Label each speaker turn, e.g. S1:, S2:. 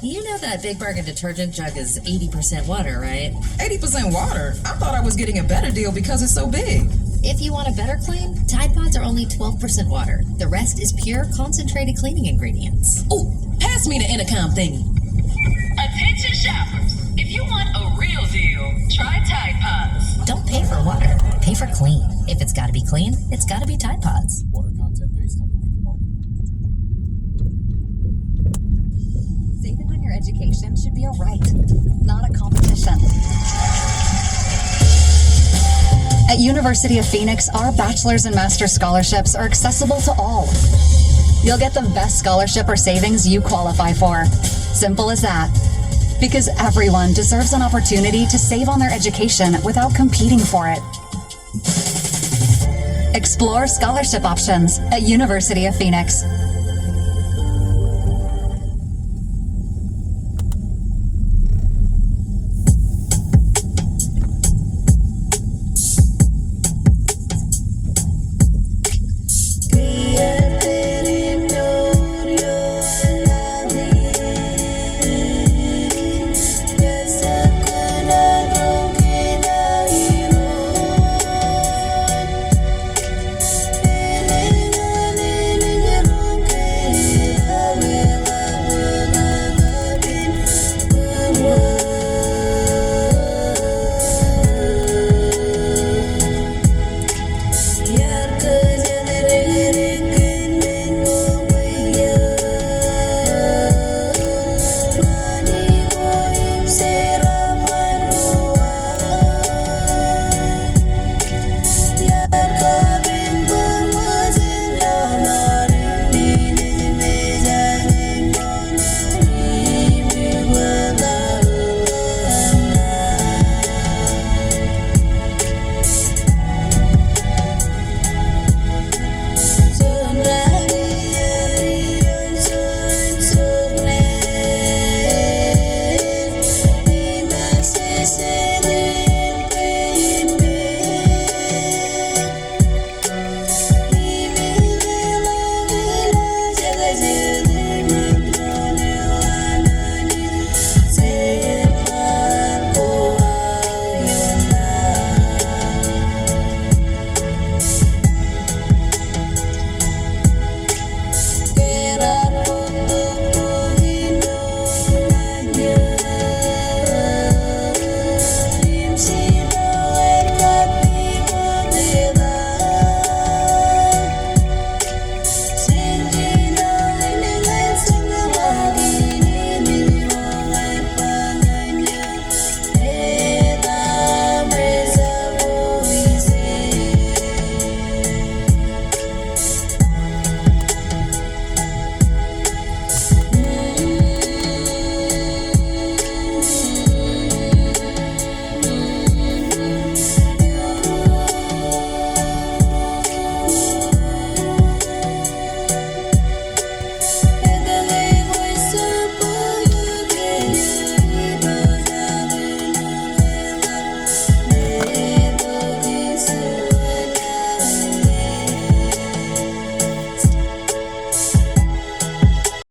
S1: You know that Big Bargain detergent jug is 80% water, right?
S2: 80% water? I thought I was getting a better deal because it's so big.
S1: If you want a better clean, Tide Pods are only 12% water. The rest is pure, concentrated cleaning ingredients.
S2: Oh, pass me the intercom thingy.
S3: Attention shoppers. If you want a real deal, try Tide Pods.
S1: Don't pay for water. Pay for clean. If it's gotta be clean, it's gotta be Tide Pods.
S4: Water content based on
S5: Saving on your education should be a right, not a competition. At University of Phoenix, our bachelor's and master's scholarships are accessible to all. You'll get the best scholarship or savings you qualify for. Simple as that. Because everyone deserves an opportunity to save on their education without competing for it. Explore scholarship options at University of Phoenix.